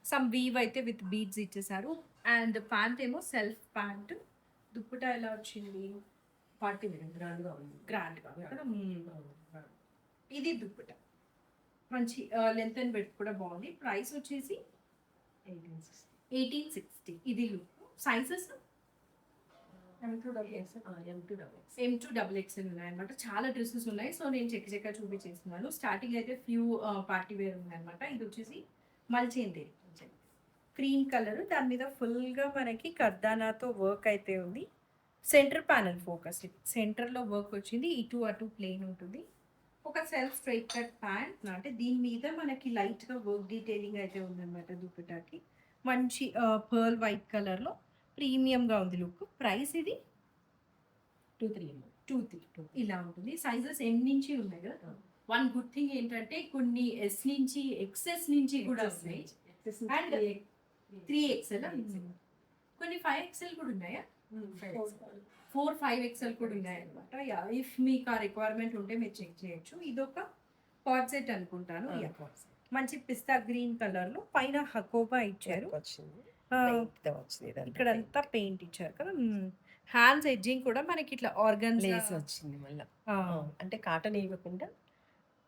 సమ్ వీవ్ అయితే విత్ బీడ్స్ ఇచ్చేసారు. అండ్ ప్యాంట్ ఏమో సెల్ఫ్ ప్యాంట్. దుప్పటా ఎలా వచ్చింది, పార్టీ వేర్ గ్రాండ్గా ఉంది. గ్రాండ్గా. ఇది దుప్పట మంచి లెంత్ అండ్ బెడ్ కూడా బాగుంది. ప్రైస్ వచ్చేసి 1860. ఇది లుక్. సైజెస్ M2XL ఉన్నాయన్నమాట. చాలా డ్రెస్సెస్ ఉన్నాయి, సో నేను చెక్క చూపించేస్తున్నాను. స్టార్టింగ్ అయితే ఫ్యూ పార్టీ వేర్ ఉన్నాయన్నమాట. ఇది వచ్చేసి మల్చేంది క్రీమ్ కలర్, దాని మీద ఫుల్గా మనకి కర్దానాతో వర్క్ అయితే ఉంది. సెంటర్ ప్యానల్ ఫోకస్, సెంటర్లో వర్క్ వచ్చింది, ఇటు అటు ప్లేన్ ఉంటుంది. ఒక సెల్ఫ్ స్ట్రైట్ కట్ ప్యాంట్, అంటే దీని మీద మనకి లైట్గా వర్క్ డీటెయిలింగ్ అయితే ఉందన్నమాట దుపట్టాకి. మంచి పర్ల్ వైట్ కలర్లో ప్రీమియంగా ఉంది లుక్. ప్రైస్ ఇది 23 ఇలా ఉంటుంది. సైజెస్ ఎం నుంచి ఉన్నాయి కదా. వన్ గుడ్ థింగ్ ఏంటంటే కొన్ని ఎస్ నుంచి ఎక్సెస్ నుంచి కూడా ఉన్నాయి. అండ్ 3XL, కొన్ని 5XL కూడా ఉన్నాయా, 4-5XL కూడా ఉన్నాయి అనమాట. ఇఫ్ మీకు ఆ రిక్వైర్మెంట్ ఉంటే మీరు చెక్ చేయొచ్చు. ఇదొక కార్డ్ సెట్ అనుకుంటాను. మంచి పిస్తా గ్రీన్ కలర్ లో పైన హకోబా ఇచ్చారు, ఇక్కడంతా పెయింట్ ఇచ్చారు కదా. హ్యాండ్స్ ఎడ్జింగ్ కూడా మనకి ఇట్లా ఆర్గన్స్ వచ్చింది మళ్ళీ, అంటే కాటన్ ఇవ్వకుండా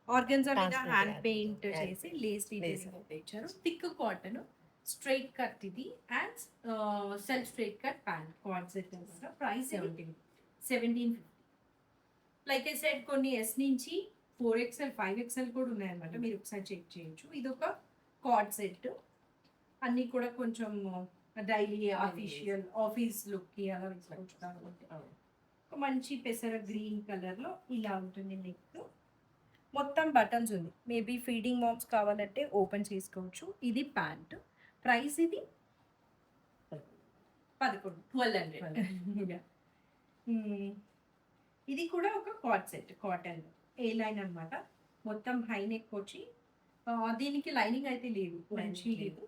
ఆర్గన్స్ మీద హ్యాండ్ పెయింట్ చేసి లేస్ ఇచ్చారు. థిక్ కాటన్ స్ట్రైట్ కట్ ఇది, and self straight cut pant coord set అనమాట. ప్రైస్ 1750. లైక్ ఐ సెడ్ కొన్ని ఎస్ నుంచి 4XL 5XL కూడా ఉన్నాయన్నమాట, మీరు ఒకసారి చెక్ చేయొచ్చు. ఇది ఒక కార్డ్ సెట్, అన్నీ కూడా కొంచెం డైలీ అఫీషియల్ ఆఫీస్ లుక్కి అలా వేసుకోవచ్చు. మంచి పెసర గ్రీన్ కలర్లో ఇలా ఉంటుంది నెక్. మొత్తం బటన్స్ ఉంది, మేబీ ఫీడింగ్ మామ్స్ కావాలంటే ఓపెన్ చేసుకోవచ్చు. ఇది ప్యాంట్. ప్రైస్ ఇది 1200. ఇది కూడా ఒక కార్డ్ సెట్, కాటన్ ఏ లైన్ అనమాట. మొత్తం హై నెక్ వచ్చి దీనికి లైనింగ్ అయితే లేదు, మంచి లేదు,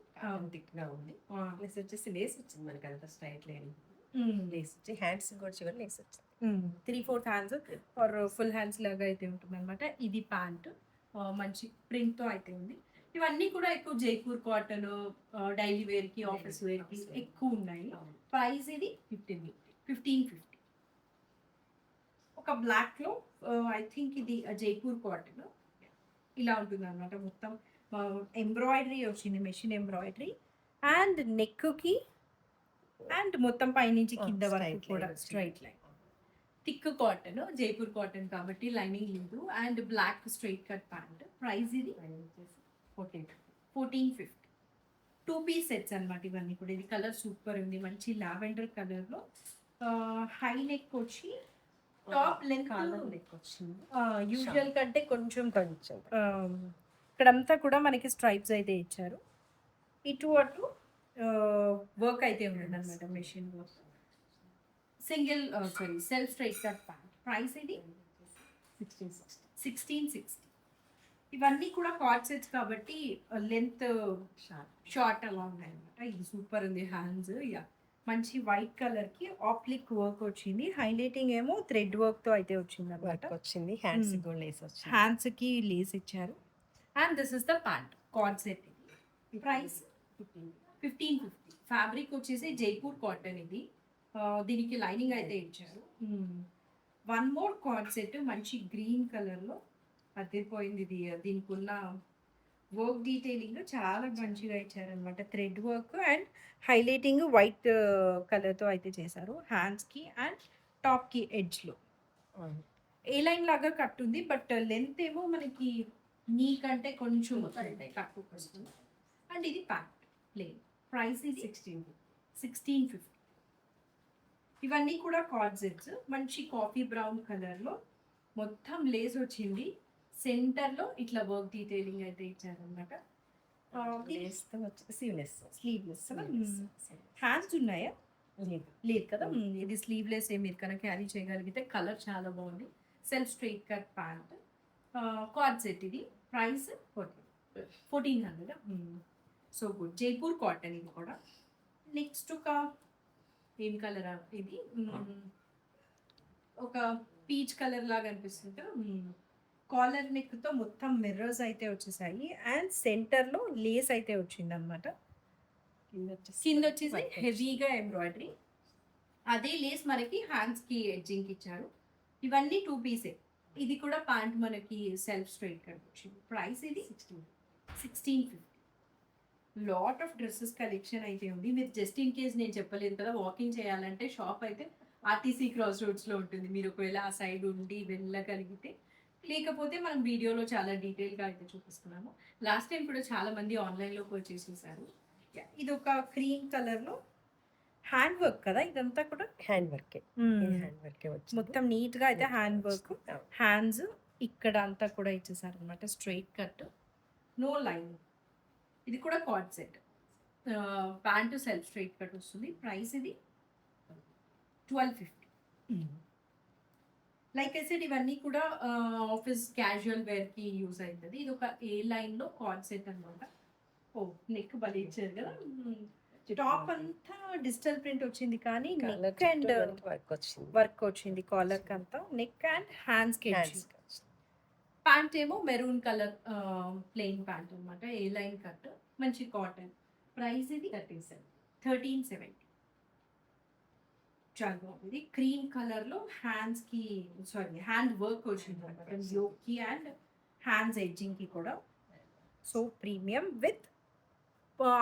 థిక్గా ఉంది. ప్లస్ వచ్చేసి లేస్ వచ్చింది మనకి, అంత స్ట్రైట్ లైన్ లేస్ వచ్చి హ్యాండ్స్ కూడా చివరి లేస్ వచ్చింది. 3/4 హ్యాండ్స్ ఆర్ ఫుల్ హ్యాండ్స్ లాగా అయితే ఉంటుంది అనమాట. ఇది ప్యాంట్ మంచి ప్రింట్తో అయితే ఉంది. ఇవన్నీ కూడా ఎక్కువ జైపూర్ కాటన్, డైలీ వేర్కి ఆఫీస్ వేర్కి ఎక్కువ ఉన్నాయి. ప్రైస్ ఇది 1550. ఒక బ్లాక్లో ఐ థింక్ ఇది జైపూర్ కాటన్ ఇలా ఉంటుంది అనమాట. మొత్తం ఎంబ్రాయిడరీ వచ్చింది, మెషిన్ ఎంబ్రాయిడరీ. అండ్ నెక్కి అండ్ మొత్తం పైనుంచి కింద వరకు కూడా straight line. Thick cotton, Jaipur cotton కాబట్టి లైనింగ్ లేదు. And black straight cut pant. Price ఇది 1450. 2-piece సెట్స్ అన్నమాట ఇవన్నీ కూడా. ఇది కలర్ సూపర్ ఉంది, మంచి లావెండర్ కలర్లో. హై నెక్ వచ్చి టాప్ లెంత్ నెక్ వచ్చింది. యూజువల్ కంటే కొంచెం కొంచెం ఇక్కడంతా కూడా మనకి స్ట్రైప్స్ అయితే ఇచ్చారు. ఇటు అటు వర్క్ అయితే ఉంది అనమాట, machine work. Single self straight cut pant. Price ఇది 1660. ఇవన్నీ కూడా కార్డ్ సెట్స్ కాబట్టి లెంత్ షార్ట్ అలా ఉన్నాయి అనమాట. ఇది సూపర్ ఉంది. హ్యాండ్స్ మంచి వైట్ కలర్ కి ఆప్లిక్ వర్క్ వచ్చింది. హైలైటింగ్ ఏమో థ్రెడ్ వర్క్ తో అయితే వచ్చింది అనమాట. వర్క్ వచ్చింది. హ్యాండ్స్ కూడా లేస్ వచ్చింది. హ్యాండ్స్ కి లేస్ ఇచ్చారు. And this is the pant coord set. Price 1550. Fabric వచ్చేసి జైపూర్ కాటన్ ఇది. దీనికి లైనింగ్ అయితే ఇచ్చారు. వన్ మోర్ కార్డ్ సెట్ మంచి గ్రీన్ కలర్లో అదిరిపోయింది. ఇది దీనికి ఉన్న వర్క్ డీటెయిలింగ్ చాలా మంచిగా ఇచ్చారనమాట. Thread work and highlighting white కలర్తో అయితే చేశారు. హ్యాండ్స్కి అండ్ టాప్కి ఎడ్జ్లో ఏ లైన్ లాగా కట్ ఉంది. బట్ లెంత్ ఏమో మనకి నీ కంటే కొంచెం తక్కువ వస్తుంది. అండ్ ఇది ప్యాంట్ ప్లేన్. ప్రైస్ ఇది 1650. ఇవన్నీ కూడా కార్డ్ సెట్స్. మంచి కాఫీ బ్రౌన్ కలర్లో మొత్తం లేస్ వచ్చింది. సెంటర్లో ఇట్లా వర్క్ డీటెయిలింగ్ అయితే ఇచ్చారనమాట. స్లీవ్లెస్. హ్యాండ్స్ ఉన్నాయా? లేదు కదా. ఇది స్లీవ్లెస్ మీరు కనుక క్యారీ చేయగలిగితే. కలర్ చాలా బాగుంది. Self straight cut pant coord set. ఇది price 1400. So good. Jaipur cotton ఇది కూడా. నెక్స్ట్ ఒక ఏం కలర్ ఇది, ఒక పీచ్ కలర్ లాగా అనిపిస్తుంది. కాలర్ నెక్ తో మొత్తం మిర్రర్స్ అయితే వచ్చేసాయి. అండ్ సెంటర్ లో లేస్ అయితే వచ్చింది అనమాట. కింద వచ్చేసి హెవీగా ఎంబ్రాయిడరీ. అదే లేస్ మనకి హ్యాండ్స్ కి ఎడ్జింగ్ ఇచ్చారు. ఇవన్నీ 2 పీసే. ఇది కూడా ప్యాంట్ మనకి సెల్ఫ్ స్ట్రైట్ కట్ వచ్చింది. ప్రైస్ ఇది 1650. లాట్ ఆఫ్ డ్రెస్సెస్ కలెక్షన్ అయితే ఉంది. మీరు జస్ట్ ఇన్ కేస్ నేను చెప్పలేదు కదా, వాకింగ్ చేయాలంటే షాప్ అయితే ఆర్టీసీ క్రాస్ రోడ్స్లో ఉంటుంది. మీరు ఒకవేళ ఆ సైడ్ ఉండి వెళ్ళగలిగితే, లేకపోతే మనం వీడియోలో చాలా డీటెయిల్గా అయితే చూపిస్తున్నాము. లాస్ట్ టైం కూడా చాలా మంది ఆన్లైన్లో పర్చేస్ చేశారు. ఇది ఒక క్రీమ్ కలర్లో హ్యాండ్ వర్క్ కదా, ఇదంతా కూడా హ్యాండ్ వర్కే. హ్యాండ్ వర్కే వచ్చింది. మొత్తం నీట్గా అయితే హ్యాండ్ వర్క్. హ్యాండ్స్ ఇక్కడ అంతా కూడా ఇచ్చేసారు అనమాట. Straight cut, no line. ఇది కూడా coord set. Pant self straight cut వస్తుంది. ప్రైస్ ఇది 1250. లైక్ ఐ సెడ్ ఇవన్నీ కూడా ఆఫీస్ క్యాజువల్ వేర్కి యూజ్ అవుతుంది. ఇది ఒక ఏ లైన్లో కార్డ్ సెట్ అనమాట. ఓ నెక్ భలే ఇచ్చారు కదా. టాప్ అంతా డిజిటల్ ప్రింట్ వచ్చింది, కానీ నెక్ అండ్ వర్క్ వచ్చింది. కాలర్కి అంతా నెక్ అండ్ హ్యాండ్స్కి. ప్యాంట్ ఏమో మెరూన్ కలర్ ప్లెయిన్ ప్యాంట్ అనమాట. ఏ లైన్ కట్, మంచి కాటన్. ప్రైస్ ఇది 1370. చాలా బాగుంది. క్రీమ్ కలర్లో హ్యాండ్స్కి హ్యాండ్ వర్క్ వచ్చింది అనమాట. యోక్కి అండ్ హ్యాండ్స్ ఎడ్జింగ్కి కూడా. సో ప్రీమియం విత్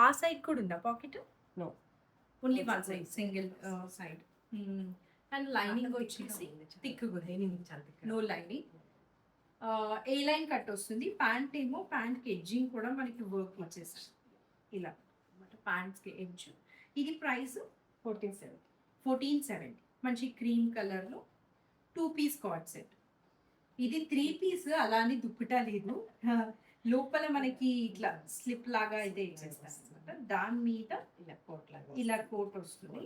ఆ సైడ్ కూడా ఉందా pocket? No, only one side, single side. And lining వచ్చేసి thick, no lining. A line cut వస్తుంది. ప్యాంట్ ఏమో ప్యాంట్కి ఎడ్జింగ్ కూడా మనకి వర్క్ వచ్చేసారు ఇలా అనమాట. ప్యాంట్స్కి ఎడ్జ్. ఇది ప్రైస్ 1470. మంచి క్రీమ్ కలర్లో 2 పీస్ కార్డ్ సెట్. ఇది 3 పీస్ అలా అని దుప్పటా లేదు. లోపల మనకి ఇట్లా స్లిప్ లాగా అయితే ఇచ్చేస్తారు అనమాట. దాని మీద ఇలా కోట్ వస్తుంది.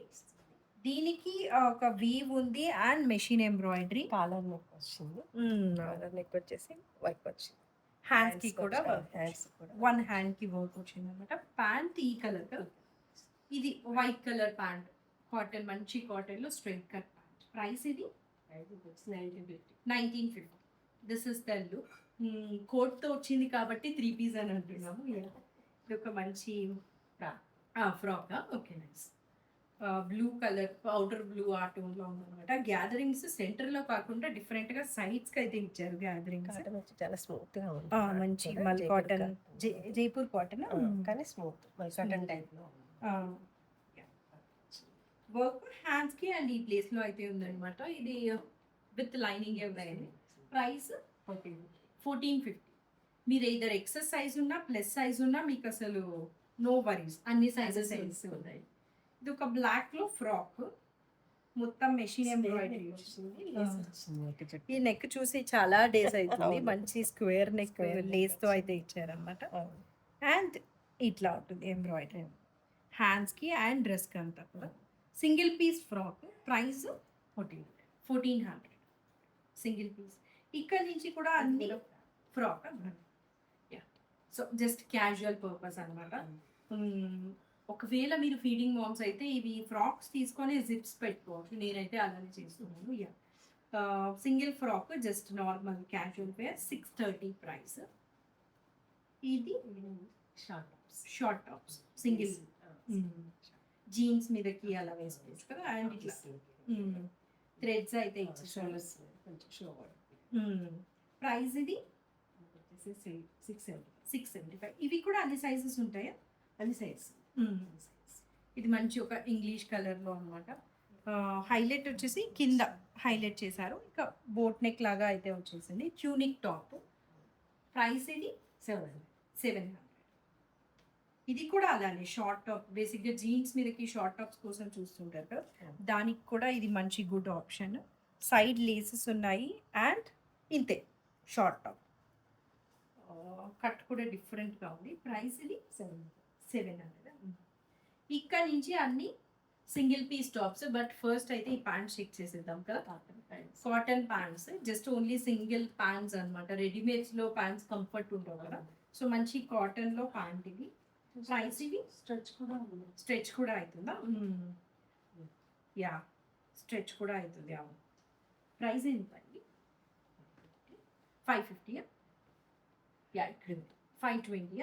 దీనికి ఒక వీవ్ ఉంది and machine embroidery. Collar neck వచ్చింది. కాలర్ నెక్ వచ్చేసి వర్క్ వచ్చింది. హ్యాండ్స్ కి కూడా హ్యాండ్స్ కూడా వన్ హ్యాండ్ కి వర్క్ వచ్చింది అనమాట. ప్యాంట్ ఈ కలర్, ఇది వైట్ కలర్ ప్యాంట్. కాటన్, మంచి కాటన్ లో స్ట్రైట్ కట్ ప్యాంట్. ప్రైస్ ఇది 1950. This is the look. Coat తో వచ్చింది కాబట్టి 3 పీస్ అని అంటున్నాము. ఇది ఒక మంచి frock. Okay, nice. Blue colour, powder blue ఆ టోన్లో ఉందన్నమాట. గ్యాదరింగ్స్ సెంటర్లో కాకుండా డిఫరెంట్గా సైడ్స్కి అయితే ఇచ్చారు గ్యాదరింగ్స్. చాలా స్మూత్గా ఉంది. మంచి మల్ కాటన్, జైపూర్ కాటన్, కానీ స్మూత్ మల్ కాటన్ టైప్లో వర్క్ హ్యాండ్స్కి అండ్ ఈ ప్లేస్లో అయితే ఉందన్నమాట. ఇది విత్ లైనింగ్ ఎవరైంది. ప్రైస్ 1450. మీరు ఇద్దరు ఎక్సెస్ సైజ్ ఉన్నా ప్లస్ సైజ్ ఉన్నా మీకు అసలు నో వరీస్, అన్ని సైజెస్ ఉన్నాయి. ఇది ఒక బ్లాక్ లో ఫ్రాక్, మొత్తం మెషిన్ ఎంబ్రాయిడరీ ఈ నెక్ చూసి చాలా డేస్ అవుతుంది. మంచి స్క్వేర్ నెక్ లేస్ తో అయితే ఇచ్చారనమాట. అండ్ ఇట్లా ఉంటుంది ఎంబ్రాయిడరీ హ్యాండ్స్ కి అండ్ డ్రెస్ కి అంతా కూడా. Single piece frock, price 1400 single piece. ఇక్కడ నుంచి కూడా అన్ని frock so just casual purpose అనమాట. ఒకవేళ మీరు ఫీడింగ్ మామ్స్ అయితే ఇవి ఫ్రాక్స్ తీసుకొని జిప్స్ పెట్టుకోవచ్చు, నేనైతే అలానే చేస్తున్నాను. Single frock just normal casual wear 630 price. ఇది షార్ట్ టాప్స్ సింగిల్ జీన్స్ మీదకి అలా వేసుకోవచ్చు కదా. అండ్ ఇట్లా థ్రెడ్స్ అయితే ఇచ్చేసారు. ప్రైస్ ఇది 675. ఇవి కూడా అన్ని సైజెస్ ఉంటాయా? అన్ని సైజ్. ఇది మంచి ఒక ఇంగ్లీష్ కలర్లో అనమాట. హైలైట్ వచ్చేసి కింద హైలైట్ చేశారు, ఇంకా బోట్ నెక్ లాగా అయితే వచ్చేసింది. ట్యూనిక్ టాప్, ప్రైస్ ఇది 700. ఇది కూడా అలానే షార్ట్ టాప్, బేసిక్గా జీన్స్ మీదకి షార్ట్ టాప్స్ కోసం చూస్తుంటారు కదా, దానికి కూడా ఇది మంచి గుడ్ ఆప్షన్. సైడ్ లేసెస్ ఉన్నాయి అండ్ ఇంతే షార్ట్ టాప్. కట్ కూడా డిఫరెంట్గా ఉంది. ప్రైస్ ఇది 700. ఇక్కడ నుంచి అన్ని single piece tops. But first అయితే ఈ ప్యాంట్స్ చెక్ చేసేద్దాం కదా. Cotton pants, just only single pants అనమాట. రెడీమేడ్స్లో ప్యాంట్స్ కంఫర్ట్ ఉంటావు కదా, సో మంచి కాటన్లో ప్యాంట్ ఇది. ప్రైస్ ఇది స్ట్రెచ్ కూడా అవుతుందా? యా, స్ట్రెచ్ కూడా అవుతుంది. అవును. ప్రైస్ ఎంత అండి? 550. యా, ఇక్కడ 520.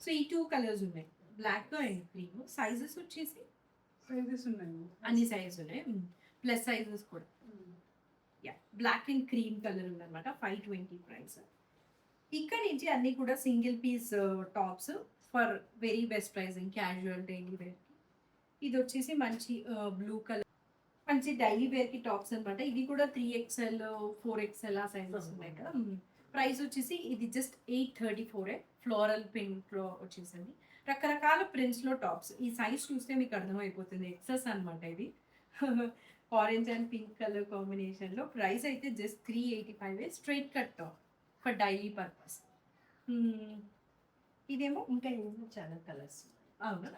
సో ఈ 2 కలర్స్ ఉన్నాయి, బ్లాక్ అండ్ క్రీమ్. సైజెస్ వచ్చేసి సైజెస్ ఉన్నాయి, అన్ని సైజెస్ ఉన్నాయి, ప్లస్ సైజెస్ కూడా. Yeah, black and cream colour ఉందన్నమాట. 520 ప్రైస్. ఇక్కడ నుంచి అన్ని కూడా single piece tops for very best pricing, casual daily wear. ఇది వచ్చేసి మంచి బ్లూ కలర్, మంచి డైలీ వేర్కి టాప్స్ అనమాట. ఇది కూడా 3XL 4XL ఆ సైజెస్ ఉన్నాయి కదా. ప్రైస్ వచ్చేసి ఇది జస్ట్ 834. ఫ్లోరల్ ప్రింట్లో వచ్చేసింది. రకరకాల ప్రింట్స్లో టాప్స్. ఈ సైజ్ చూస్తే మీకు అర్థమైపోతుంది, ఎక్సెస్ అనమాట ఇది. ఆరెంజ్ అండ్ పింక్ కలర్ కాంబినేషన్లో. ప్రైస్ అయితే just 385. Straight cut top for daily purpose. ఇదేమో ఇంకా ఏమో చాలా కలర్స్. అవునా?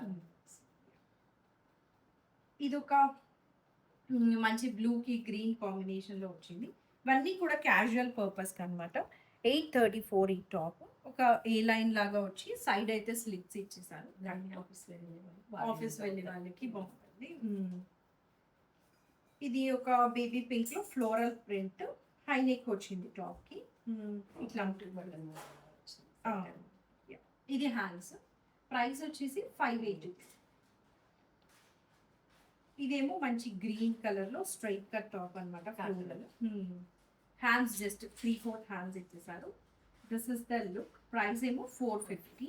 ఇది ఒక మంచి బ్లూకి గ్రీన్ కాంబినేషన్లో వచ్చింది. ఇవన్నీ కూడా క్యాజువల్ పర్పస్కి అనమాట. 834 ఈ టాప్. ఒక ఏ లైన్ లాగా వచ్చి సైడ్ అయితే స్లిప్స్ ఇచ్చేసారు. ఆఫీస్ వెళ్ళే వాళ్ళకి బాగుంటుంది. ఇది ఒక బేబీ పింక్లో ఫ్లోరల్ ప్రింట్, హై నెక్ వచ్చింది టాప్కి. ఇట్లా ఉంటుంది. ఇది హ్యాండ్స్. ప్రైస్ వచ్చేసి 580. ఇదేమో మంచి గ్రీన్ కలర్లో స్ట్రైట్ కట్ టాప్ అనమాట. హ్యాండ్స్ జస్ట్ 3/4 హ్యాండ్స్ ఇచ్చేసారు. This is the look. Price ఏమో 450.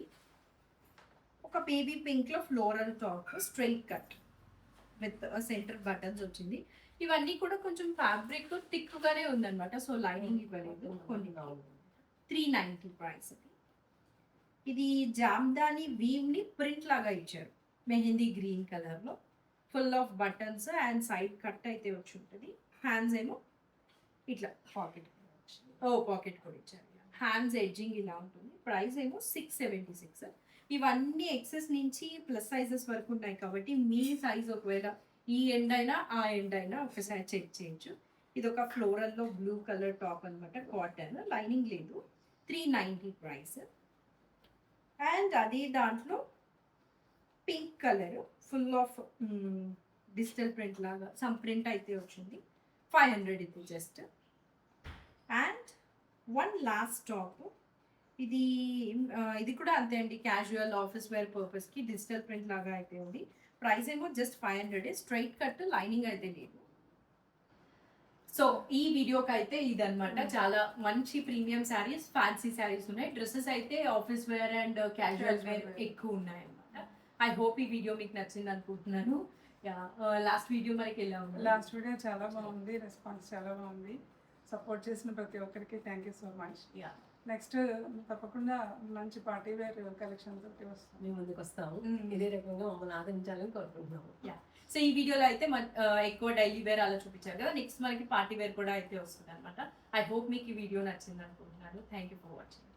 ఒక బేబీ పింక్లో floral top, straight cut with centre buttons వచ్చింది. ఇవన్నీ కూడా కొంచెం ఫ్యాబ్రిక్ థిక్గానే ఉందన్నమాట, సో లైనింగ్ ఇవ్వలేదు. కొన్ని 390 ప్రైస్. ఇది జామ్దాని వీవ్ని ప్రింట్ లాగా ఇచ్చారు, మెహందీ గ్రీన్ కలర్లో. Full of buttons and side cut అయితే వచ్చి ఉంటుంది. హ్యాండ్స్ ఏమో ఇట్లా పాకెట్ కూడా ఇచ్చారు. హ్యాండ్స్ ఎడ్జింగ్ ఇలా ఉంటుంది. ప్రైస్ ఏమో 676. ఇవన్నీ ఎక్సెస్ నుంచి ప్లస్ సైజెస్ వరకు ఉన్నాయి కాబట్టి మీ సైజ్ ఒకవేళ ఈ ఎండ్ అయినా ఆ ఎండ్ అయినా ఒకసారి చెక్ చేయొచ్చు. ఇది ఒక ఫ్లోరల్లో బ్లూ కలర్ టాప్ అనమాట, కాటన్, లైనింగ్ లేదు. 390 ప్రైస్. అండ్ అదే దాంట్లో pink colour full of digital print లాగా సమ్ ప్రింట్ అయితే వచ్చింది. 500 ఇది జస్ట్. And one last top. ఇది కూడా అంతే అండి, క్యాజువల్ ఆఫీస్ వేర్ పర్పస్కి డిజిటల్ ప్రింట్ లాగా అయితే ఉంది. ప్రైస్ ఏమో జస్ట్ 500. స్ట్రైట్ కట్, లైనింగ్ అయితే లేదు. సో ఈ వీడియోకి అయితే ఇదనమాట. చాలా మంచి ప్రీమియం శారీస్, ఫ్యాన్సీ శారీస్ ఉన్నాయి. డ్రెస్సెస్ అయితే office wear and casual wear ఎక్కువ ఉన్నాయి అనమాట. ఐ హోప్ ఈ వీడియో మీకు నచ్చింది అనుకుంటున్నాను. లాస్ట్ వీడియో మనకి ఎలా ఉంది? లాస్ట్ వీడియో చాలా బాగుంది, రెస్పాన్స్ చాలా బాగుంది. సపోర్ట్ చేసిన ప్రతి ఒక్కరికి thank you so much. Next తప్పకుండా మంచి పార్టీ వేర్ కలెక్షన్ తోటి వస్తాం. మేము ముందుకు వస్తాము. ఇదే రకంగా మమ్మల్ని ఆదరించాలని కోరుకుంటున్నాము. సో ఈ వీడియోలో అయితే ఎక్కువ డైలీ వేర్ అలా చూపించారు కదా, నెక్స్ట్ మనకి పార్టీ వేర్ కూడా అయితే వస్తుంది అనమాట. ఐ హోప్ మీకు ఈ వీడియో నచ్చింది అనుకుంటున్నాను. Thank you for watching.